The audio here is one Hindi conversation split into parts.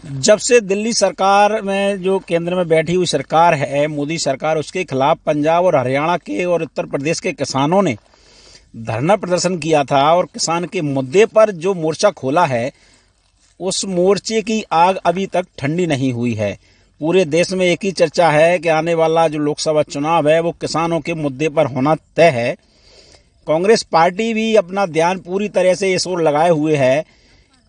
जब से दिल्ली सरकार में जो केंद्र में बैठी हुई सरकार है, मोदी सरकार, उसके खिलाफ पंजाब और हरियाणा के और उत्तर प्रदेश के किसानों ने धरना प्रदर्शन किया था और किसान के मुद्दे पर जो मोर्चा खोला है, उस मोर्चे की आग अभी तक ठंडी नहीं हुई है। पूरे देश में एक ही चर्चा है कि आने वाला जो लोकसभा चुनाव है वो किसानों के मुद्दे पर होना तय है। कांग्रेस पार्टी भी अपना ध्यान पूरी तरह से इस ओर लगाए हुए है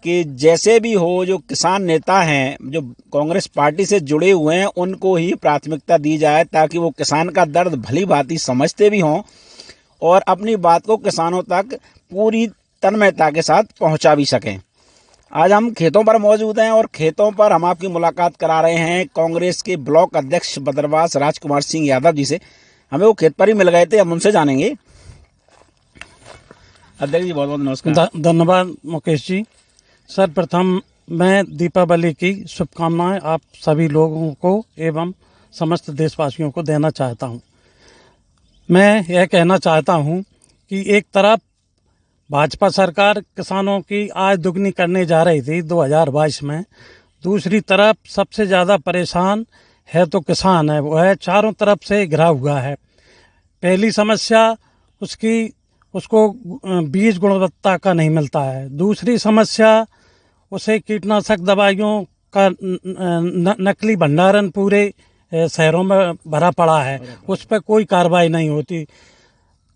कि जैसे भी हो, जो किसान नेता हैं जो कांग्रेस पार्टी से जुड़े हुए हैं उनको ही प्राथमिकता दी जाए, ताकि वो किसान का दर्द भली भांति समझते भी हों और अपनी बात को किसानों तक पूरी तन्मयता के साथ पहुंचा भी सकें। आज हम खेतों पर मौजूद हैं और खेतों पर हम आपकी मुलाकात करा रहे हैं कांग्रेस के ब्लॉक अध्यक्ष बदरवास राजकुमार सिंह यादव जी से। हमें वो खेत पर ही मिल गए थे, हम उनसे जानेंगे। अध्यक्ष जी, बहुत बहुत नमस्कार। धन्यवाद मुकेश जी। सर्वप्रथम मैं दीपावली की शुभकामनाएं आप सभी लोगों को एवं समस्त देशवासियों को देना चाहता हूं। मैं यह कहना चाहता हूं कि एक तरफ भाजपा सरकार किसानों की आय दुगनी करने जा रही थी 2022 में, दूसरी तरफ सबसे ज़्यादा परेशान है तो किसान है, वो है चारों तरफ से घिरा हुआ है। पहली समस्या उसको बीज गुणवत्ता का नहीं मिलता है। दूसरी समस्या उसे कीटनाशक दवाइयों का नकली भंडारण पूरे शहरों में भरा पड़ा है, उस पर कोई कार्रवाई नहीं होती।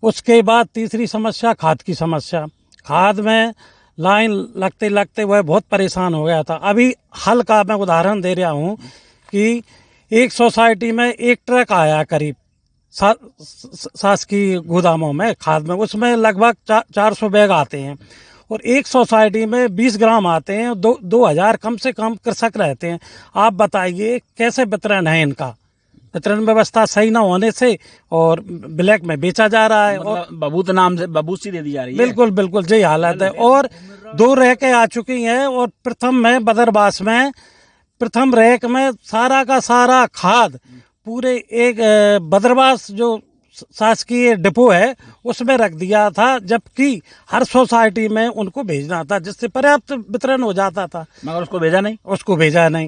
उसके बाद तीसरी समस्या खाद की समस्या। खाद में लाइन लगते लगते वह बहुत परेशान हो गया था। अभी हाल का मैं उदाहरण दे रहा हूँ कि एक सोसाइटी में एक ट्रक आया करीब शासकीय गोदामों में खाद में, उसमें लगभग 400 बैग आते हैं और एक सोसाइटी में 20 ग्राम आते हैं। 2000 कम से कम कृषक रहते हैं। आप बताइए कैसे वितरण है इनका? वितरण व्यवस्था सही ना होने से और ब्लैक में बेचा जा रहा है। और बबूत नाम से बबूसी दे दी जा रही है। बिल्कुल बिल्कुल यही हालत है। और 2 रैक आ चुकी हैं और प्रथम में बदरवास में प्रथम रैक में सारा का सारा खाद पूरे एक बदरवास जो शासकीय डिपो है उसमें रख दिया था, जबकि हर सोसाइटी में उनको भेजना था जिससे पर्याप्त वितरण हो जाता था, मगर उसको भेजा नहीं।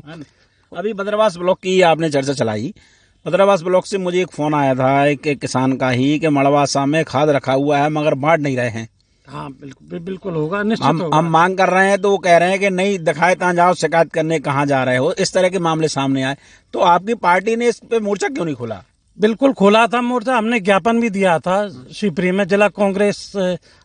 अभी बदरवास ब्लॉक की आपने चर्चा चलाई। बदरवास ब्लॉक से मुझे एक फोन आया था एक किसान का ही कि मड़वासा में खाद रखा हुआ है मगर बांट नहीं रहे हैं। हाँ बिल्कुल होगा, निश्चित होगा। हम मांग कर रहे हैं तो वो कह रहे हैं कि नहीं दिखाए कहाँ जाओ, शिकायत करने कहाँ जा रहे हो। इस तरह के मामले सामने आए तो आपकी पार्टी ने इस पे मोर्चा क्यों नहीं खोला? बिल्कुल खोला था मोर्चा, हमने ज्ञापन भी दिया था शिवपुरी में। जिला कांग्रेस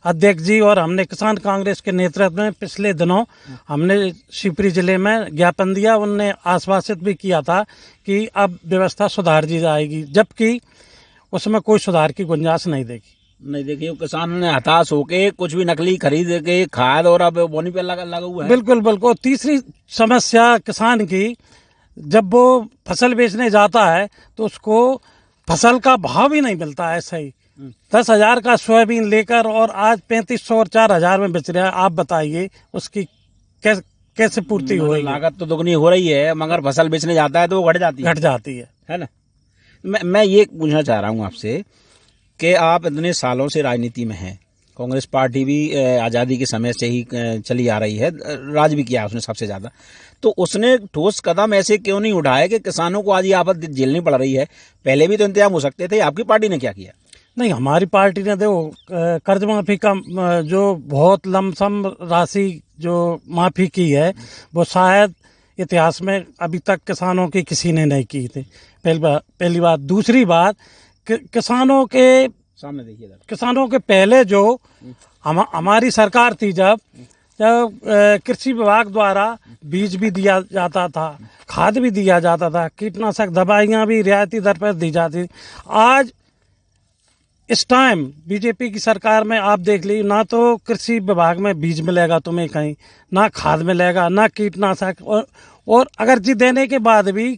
अध्यक्ष जी और हमने किसान कांग्रेस के नेतृत्व में पिछले दिनों हमने शिवपुरी जिले में ज्ञापन दिया। उनने आश्वासित भी किया था कि अब व्यवस्था सुधार दी जाएगी, जबकि उसमें कोई सुधार की गुंजाइश नहीं देखिए किसान ने हताश होके कुछ भी नकली खरीद के खाद और अब बोनी पे लगा हुआ है। बिल्कुल। तीसरी समस्या किसान की, जब वो फसल बेचने जाता है तो उसको फसल का भाव ही नहीं मिलता है सही। 10,000 का सोयाबीन लेकर और आज 3500 और 4,000 में बेच रहा है। आप बताइए उसकी कैसे पूर्ति हो रही है? लागत तो दुगनी हो रही है मगर फसल बेचने जाता है तो वो घट जाती है ना। मैं ये पूछना चाह रहा हूँ आपसे कि आप इतने सालों से राजनीति में हैं, कांग्रेस पार्टी भी आज़ादी के समय से ही चली आ रही है, राज भी किया उसने सबसे ज़्यादा, तो उसने ठोस कदम ऐसे क्यों नहीं उठाए कि किसानों को आज ये आफत झेलनी पड़ रही है? पहले भी तो इंतजाम हो सकते थे। आपकी पार्टी ने क्या किया? नहीं, हमारी पार्टी ने देखो कर्ज माफी का जो बहुत लमसम राशि जो माफी की है वो शायद इतिहास में अभी तक किसानों की किसी ने नहीं की थी। पहली बात। दूसरी बात, किसानों के सामने देखिए, किसानों के पहले जो हमारी सरकार थी, जब कृषि विभाग द्वारा बीज भी दिया जाता था, खाद भी दिया जाता था, कीटनाशक दवाइयाँ भी रियायती दर पर दी जाती थी। आज इस टाइम बीजेपी की सरकार में आप देख लीजिए, ना तो कृषि विभाग में बीज मिलेगा तुम्हें कहीं, ना खाद मिलेगा, ना कीटनाशक। और अगर जी देने के बाद भी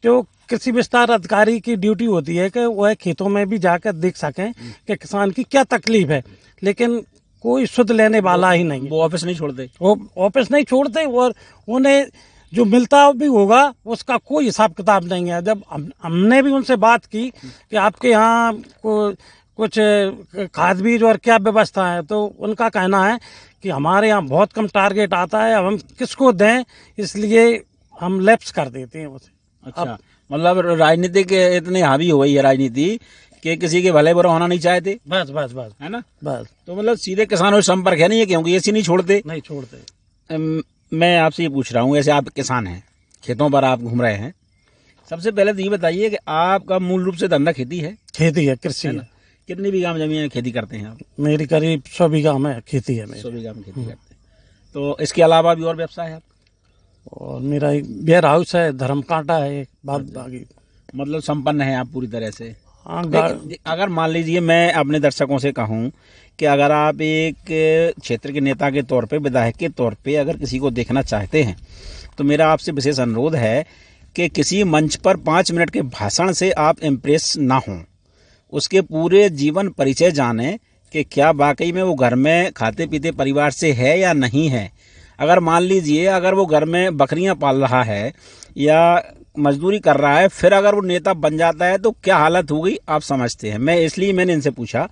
जो कृषि विस्तार अधिकारी की ड्यूटी होती है कि वह खेतों में भी जाकर देख सकें कि किसान की क्या तकलीफ है, लेकिन कोई सुध लेने वाला ही नहीं। वो ऑफिस नहीं छोड़ते और उन्हें जो मिलता भी होगा उसका कोई हिसाब किताब नहीं है। जब हमने भी उनसे बात की कि आपके यहाँ कुछ खाद बीज और क्या व्यवस्था है, तो उनका कहना है कि हमारे यहाँ बहुत कम टारगेट आता है, अब हम किसको दें, इसलिए हम लैप्स कर देते हैं उसे। अच्छा, मतलब राजनीतिक इतने हावी हो गई है राजनीति कि किसी के भले बुरा होना नहीं चाहते, बस बस बस है ना। बस, तो मतलब सीधे किसानों से संपर्क है नहीं है, क्योंकि ऐसे नहीं छोड़ते। नहीं छोड़ते। मैं आपसे ये पूछ रहा हूँ, ऐसे आप किसान हैं, खेतों पर आप घूम रहे हैं, सबसे पहले तो ये बताइए कि आपका मूल रूप से धंधा खेती है? खेती है, कृषि है। कितनी बीघा में जमीन खेती करते हैं आप? मेरी करीब 100 बीघा में खेती है मेरी। 100 बीघा में खेती करते हैं। तो इसके अलावा भी और व्यवसाय है आप? और मेरा एक वेयर हाउस है, धर्म कांटा है एक, बाद बाकी। मतलब संपन्न है आप पूरी तरह से। हाँ, अगर मान लीजिए मैं अपने दर्शकों से कहूं कि अगर आप एक क्षेत्र के नेता के तौर पे, विधायक के तौर पे अगर किसी को देखना चाहते हैं, तो मेरा आपसे विशेष अनुरोध है कि किसी मंच पर 5 मिनट के भाषण से आप इम्प्रेस ना हों, उसके पूरे जीवन परिचय जानें कि क्या वाकई में वो घर में खाते पीते परिवार से है या नहीं है। अगर मान लीजिए अगर वो घर में बकरियां पाल रहा है या मजदूरी कर रहा है, फिर अगर वो नेता बन जाता है तो क्या हालत होगी आप समझते हैं। मैंने इनसे पूछा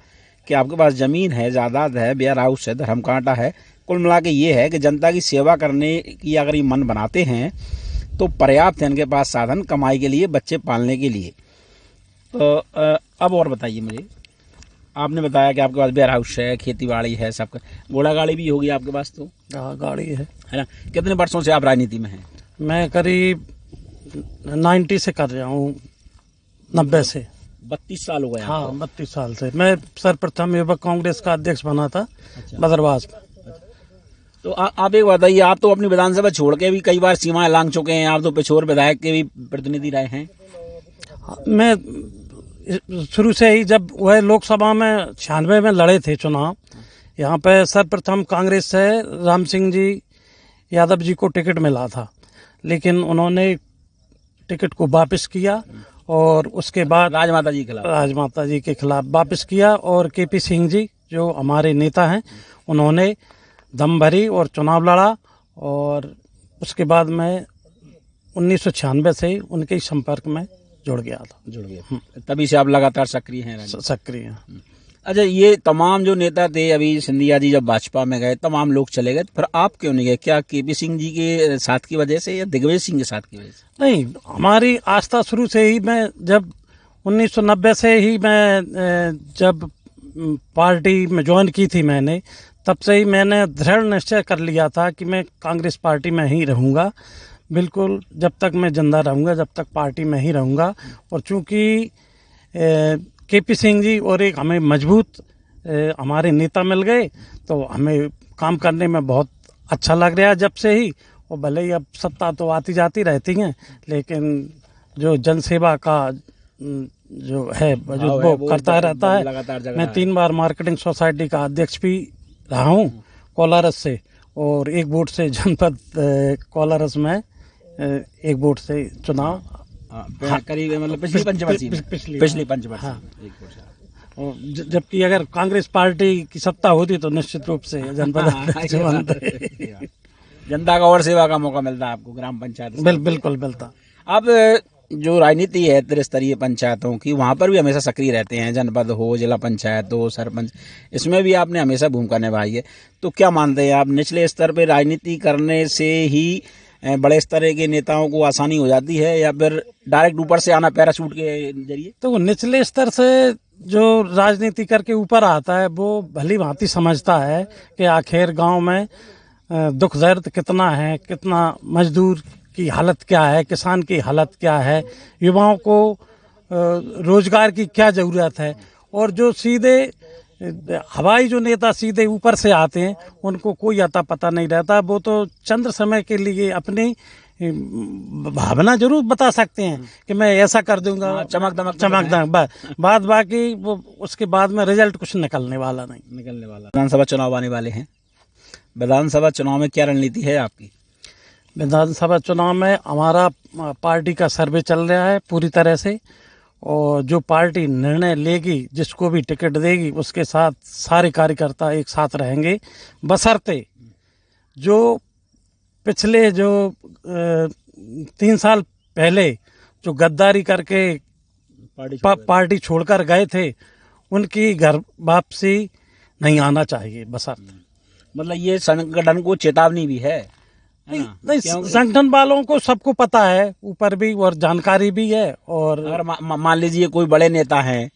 कि आपके पास ज़मीन है, जायदाद है, वेयर हाउस है, धर्म कांटा है, कुल मिला के ये है कि जनता की सेवा करने की अगर ये मन बनाते हैं तो पर्याप्त है इनके पास साधन कमाई के लिए, बच्चे पालने के लिए। तो अब और बताइए मुझे, आपने बताया कि आपके पास वेयर हाउस है, खेती बाड़ी है, सबका घोड़ा गाड़ी भी होगी आपके पास, तो गाड़ी है ना। कितने वर्षों से आप राजनीति में हैं? मैं करीब 90 से कर रहा हूँ, 90 से। 32 साल हो गए? हाँ, 32 साल से। मैं सर्वप्रथम युवक कांग्रेस का अध्यक्ष बना था। अच्छा। बदरवास में। तो आप एक बताइए, आप तो अपनी विधानसभा छोड़ के भी कई बार सीमाएं लांघ चुके हैं, आप तो पिछोर विधायक के भी प्रतिनिधि रहे हैं। मैं शुरू से ही, जब वह लोकसभा में 96 में लड़े थे चुनाव, यहाँ पे सर्वप्रथम कांग्रेस से राम सिंह जी यादव जी को टिकट मिला था, लेकिन उन्होंने टिकट को वापस किया और उसके बाद राजमाता जी के खिलाफ वापस किया। और केपी सिंह जी जो हमारे नेता हैं, उन्होंने दम भरी और चुनाव लड़ा। और उसके बाद मैं 1996 से उनके संपर्क में जुड़ गया। तभी से आप लगातार सक्रिय हैं? सक्रिय हैं। अच्छा, ये तमाम जो नेता थे, अभी सिंधिया जी जब भाजपा में गए तमाम लोग चले गए, फिर आप क्यों नहीं गए? क्या केपी सिंह जी के साथ की वजह से या दिग्विजय सिंह के साथ की वजह से? नहीं, हमारी आस्था शुरू से ही, मैं जब 1990 से ही मैं जब पार्टी में ज्वाइन की थी मैंने, तब से ही मैंने दृढ़ निश्चय कर लिया था कि मैं कांग्रेस पार्टी में ही रहूँगा। बिल्कुल, जब तक मैं जिंदा रहूँगा, जब तक पार्टी में ही रहूँगा। और चूँकि केपी सिंह जी और एक हमें मजबूत हमारे नेता मिल गए, तो हमें काम करने में बहुत अच्छा लग रहा है जब से ही। और भले ही अब सत्ता तो आती जाती रहती हैं, लेकिन जो जनसेवा का जो है वो करता रहता है। मैं 3 बार मार्केटिंग सोसाइटी का अध्यक्ष भी रहा हूँ कोलारस से, और एक वोट से जनपद कोलारस में एक वोट से चुनाव करीब, मतलब पिछली पंचवर्षीय। हाँ। जबकि अगर कांग्रेस पार्टी की सत्ता होती तो निश्चित रूप से जनपद जनता का और सेवा का मौका मिलता आपको ग्राम पंचायत। बिल्कुल मिलता। अब जो राजनीति है त्रिस्तरीय पंचायतों की, वहाँ पर भी हमेशा सक्रिय रहते हैं, जनपद हो, जिला पंचायत हो, सरपंच, इसमें भी आपने हमेशा भूमिका निभाई है। तो क्या मानते हैं आप, निचले स्तर पर राजनीति करने से ही बड़े स्तर के नेताओं को आसानी हो जाती है, या फिर डायरेक्ट ऊपर से आना पैराशूट के जरिए? तो निचले स्तर से जो राजनीति करके ऊपर आता है, वो भली भांति समझता है कि आखिर गांव में दुख दर्द कितना है, कितना मजदूर की हालत क्या है, किसान की हालत क्या है, युवाओं को रोजगार की क्या ज़रूरत है। और जो सीधे हवाई जो नेता सीधे ऊपर से आते हैं, उनको कोई आता पता नहीं रहता। वो तो चंद्र समय के लिए अपनी भावना जरूर बता सकते हैं कि मैं ऐसा कर दूंगा, चमक दमक, बाद बाकी वो उसके बाद में रिजल्ट कुछ निकलने वाला। विधानसभा चुनाव आने वाले हैं, विधानसभा चुनाव में क्या रणनीति है आपकी? विधानसभा चुनाव में हमारा पार्टी का सर्वे चल रहा है पूरी तरह से, और जो पार्टी निर्णय लेगी, जिसको भी टिकट देगी, उसके साथ सारे कार्यकर्ता एक साथ रहेंगे। बशर्ते जो पिछले जो 3 साल पहले जो गद्दारी करके पार्टी छोड़कर गए थे, उनकी घर वापसी नहीं आना चाहिए बशर्ते। मतलब ये संगठन को चेतावनी भी है है ना? नहीं, संगठन वालों को सबको पता है ऊपर भी और जानकारी भी है। और अगर मान लीजिए कोई बड़े नेता हैं,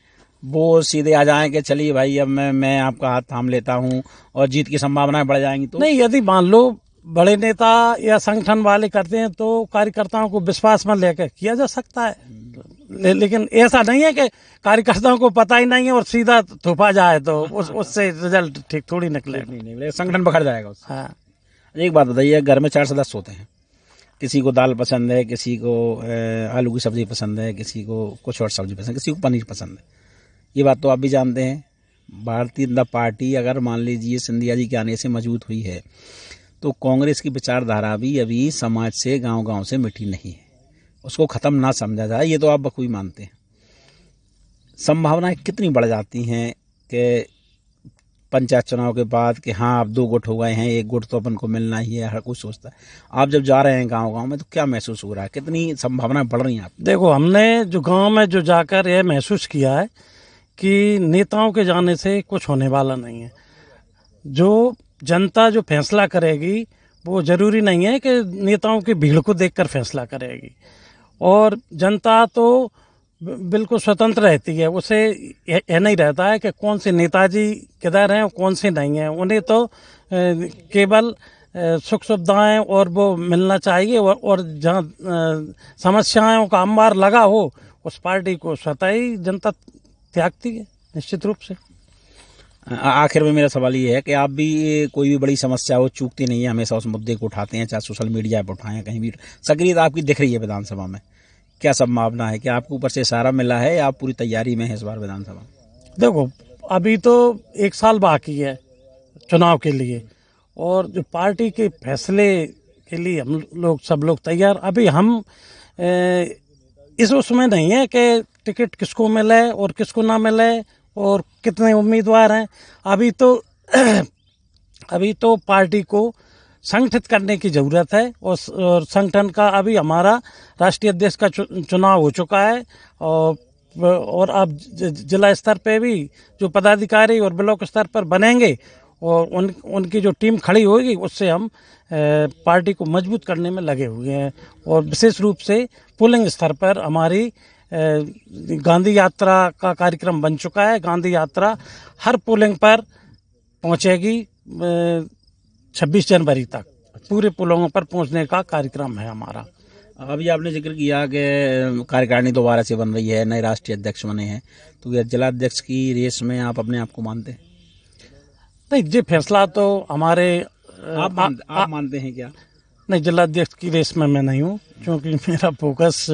वो सीधे आ जाएं कि चलिए भाई अब मैं आपका हाथ थाम लेता हूं और जीत की संभावनाएं बढ़ जाएंगी, तो नहीं, यदि मान लो बड़े नेता या संगठन वाले करते हैं तो कार्यकर्ताओं को विश्वास में लेकर किया जा सकता है। लेकिन ऐसा नहीं है कि कार्यकर्ताओं को पता ही नहीं है और सीधा थोपा जाए तो उससे रिजल्ट ठीक थोड़ी निकले। नहीं, संगठन बखड़ जाएगा उससे। हाँ, एक बात बताइए, घर में 4 सदस्य होते हैं, किसी को दाल पसंद है, किसी को आलू की सब्जी पसंद है, किसी को कुछ और सब्जी पसंद है, किसी को पनीर पसंद है। ये बात तो आप भी जानते हैं। भारतीय जनता पार्टी अगर मान लीजिए सिंधिया जी के आने से मजबूत हुई है, तो कांग्रेस की विचारधारा भी अभी समाज से गांव-गांव से मिटी नहीं है। उसको ख़त्म ना समझा जाए, ये तो आप बखूबी मानते हैं। संभावनाएं कितनी बढ़ जाती हैं कि पंचायत चुनाव के बाद कि हाँ अब 2 गुट हो गए हैं, 1 गुट तो अपन को मिलना ही है, हर कोई सोचता है। आप जब जा रहे हैं गांव-गांव में तो क्या महसूस हो रहा है, कितनी संभावनाएं बढ़ रही हैं आप? देखो, हमने जो गांव में जो जाकर यह महसूस किया है कि नेताओं के जाने से कुछ होने वाला नहीं है। जो जनता जो फैसला करेगी वो जरूरी नहीं है कि नेताओं की भीड़ को देखकर फैसला करेगी, और जनता तो बिल्कुल स्वतंत्र रहती है। उसे यह नहीं रहता है कि कौन से नेताजी किधर हैं और कौन से नहीं हैं। उन्हें तो केवल सुख सुविधाएं और वो मिलना चाहिए, और जहाँ समस्याओं का अंबार लगा हो उस पार्टी को स्वतः ही जनता त्यागती है, निश्चित रूप से। आखिर में मेरा सवाल ये है कि आप भी कोई भी बड़ी समस्या हो चूकती नहीं है, हमेशा उस मुद्दे को उठाते हैं, चाहे सोशल मीडिया पर उठाएं, कहीं भी सक्रियता आपकी दिख रही है विधानसभा में। क्या संभावना है कि आपको ऊपर से इशारा मिला है या आप पूरी तैयारी में है इस बार विधानसभा? देखो, अभी तो 1 साल बाकी है चुनाव के लिए, और जो पार्टी के फैसले के लिए हम लोग सब लोग तैयार। अभी हम इस उसमें नहीं है कि टिकट किसको मिले और किसको ना मिले और कितने उम्मीदवार हैं। अभी तो पार्टी को संगठित करने की ज़रूरत है, और संगठन का अभी हमारा राष्ट्रीय अध्यक्ष का चुनाव हो चुका है, और अब जिला स्तर पे भी जो पदाधिकारी और ब्लॉक स्तर पर बनेंगे और उनकी जो टीम खड़ी होगी उससे हम पार्टी को मजबूत करने में लगे हुए हैं। और विशेष रूप से पोलिंग स्तर पर हमारी गांधी यात्रा का कार्यक्रम बन चुका है। गांधी यात्रा हर पोलिंग पर पहुंचेगी 26 जनवरी तक। पूरे पोलिंगों पर पहुंचने का कार्यक्रम है हमारा। अभी आपने जिक्र किया कि कार्यकारिणी दोबारा से बन रही है, नए राष्ट्रीय अध्यक्ष बने हैं, तो ये जिला अध्यक्ष की रेस में आप अपने आप को मानते हैं? नहीं, ये फैसला तो हमारे आप मानते हैं क्या? नहीं, जिला अध्यक्ष की रेस में मैं नहीं हूँ, क्योंकि मेरा फोकस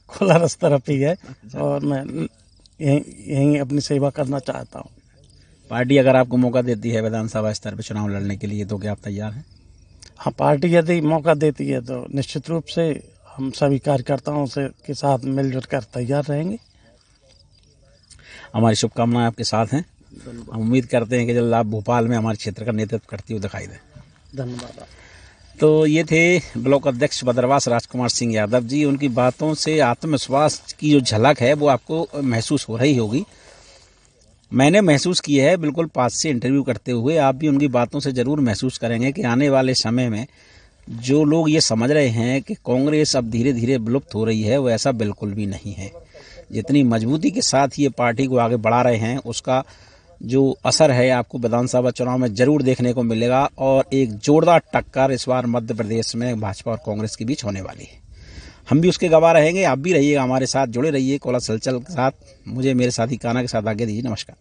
कोलारस तरफ ही है। और मैं यहीं अपनी सेवा करना चाहता हूँ। पार्टी अगर आपको मौका देती है विधानसभा स्तर पर चुनाव लड़ने के लिए, तो क्या आप तैयार हैं? हाँ, पार्टी यदि मौका देती है तो निश्चित रूप से हम सभी कार्यकर्ताओं से के साथ मिलजुल कर तैयार रहेंगे। हमारी शुभकामनाएं आपके साथ हैं। हम उम्मीद करते हैं कि जल्द आप भोपाल में हमारे क्षेत्र का नेतृत्व करते हुए दिखाई दें। धन्यवाद। तो ये थे ब्लॉक अध्यक्ष बदरवास राजकुमार सिंह यादव जी। उनकी बातों से आत्मविश्वास की जो झलक है वो आपको महसूस हो रही होगी। मैंने महसूस की है बिल्कुल पास से इंटरव्यू करते हुए। आप भी उनकी बातों से ज़रूर महसूस करेंगे कि आने वाले समय में जो लोग ये समझ रहे हैं कि कांग्रेस अब धीरे धीरे विलुप्त हो रही है, वो ऐसा बिल्कुल भी नहीं है। जितनी मजबूती के साथ ये पार्टी को आगे बढ़ा रहे हैं, उसका जो असर है आपको विधानसभा चुनाव में जरूर देखने को मिलेगा। और एक जोरदार टक्कर इस बार मध्य प्रदेश में भाजपा और कांग्रेस के बीच होने वाली है। हम भी उसके गवाह रहेंगे। आप भी रहिएगा हमारे साथ, जुड़े रहिए कोला सलचल के साथ। मुझे मेरे साथी काना के साथ आगे दीजिए। नमस्कार।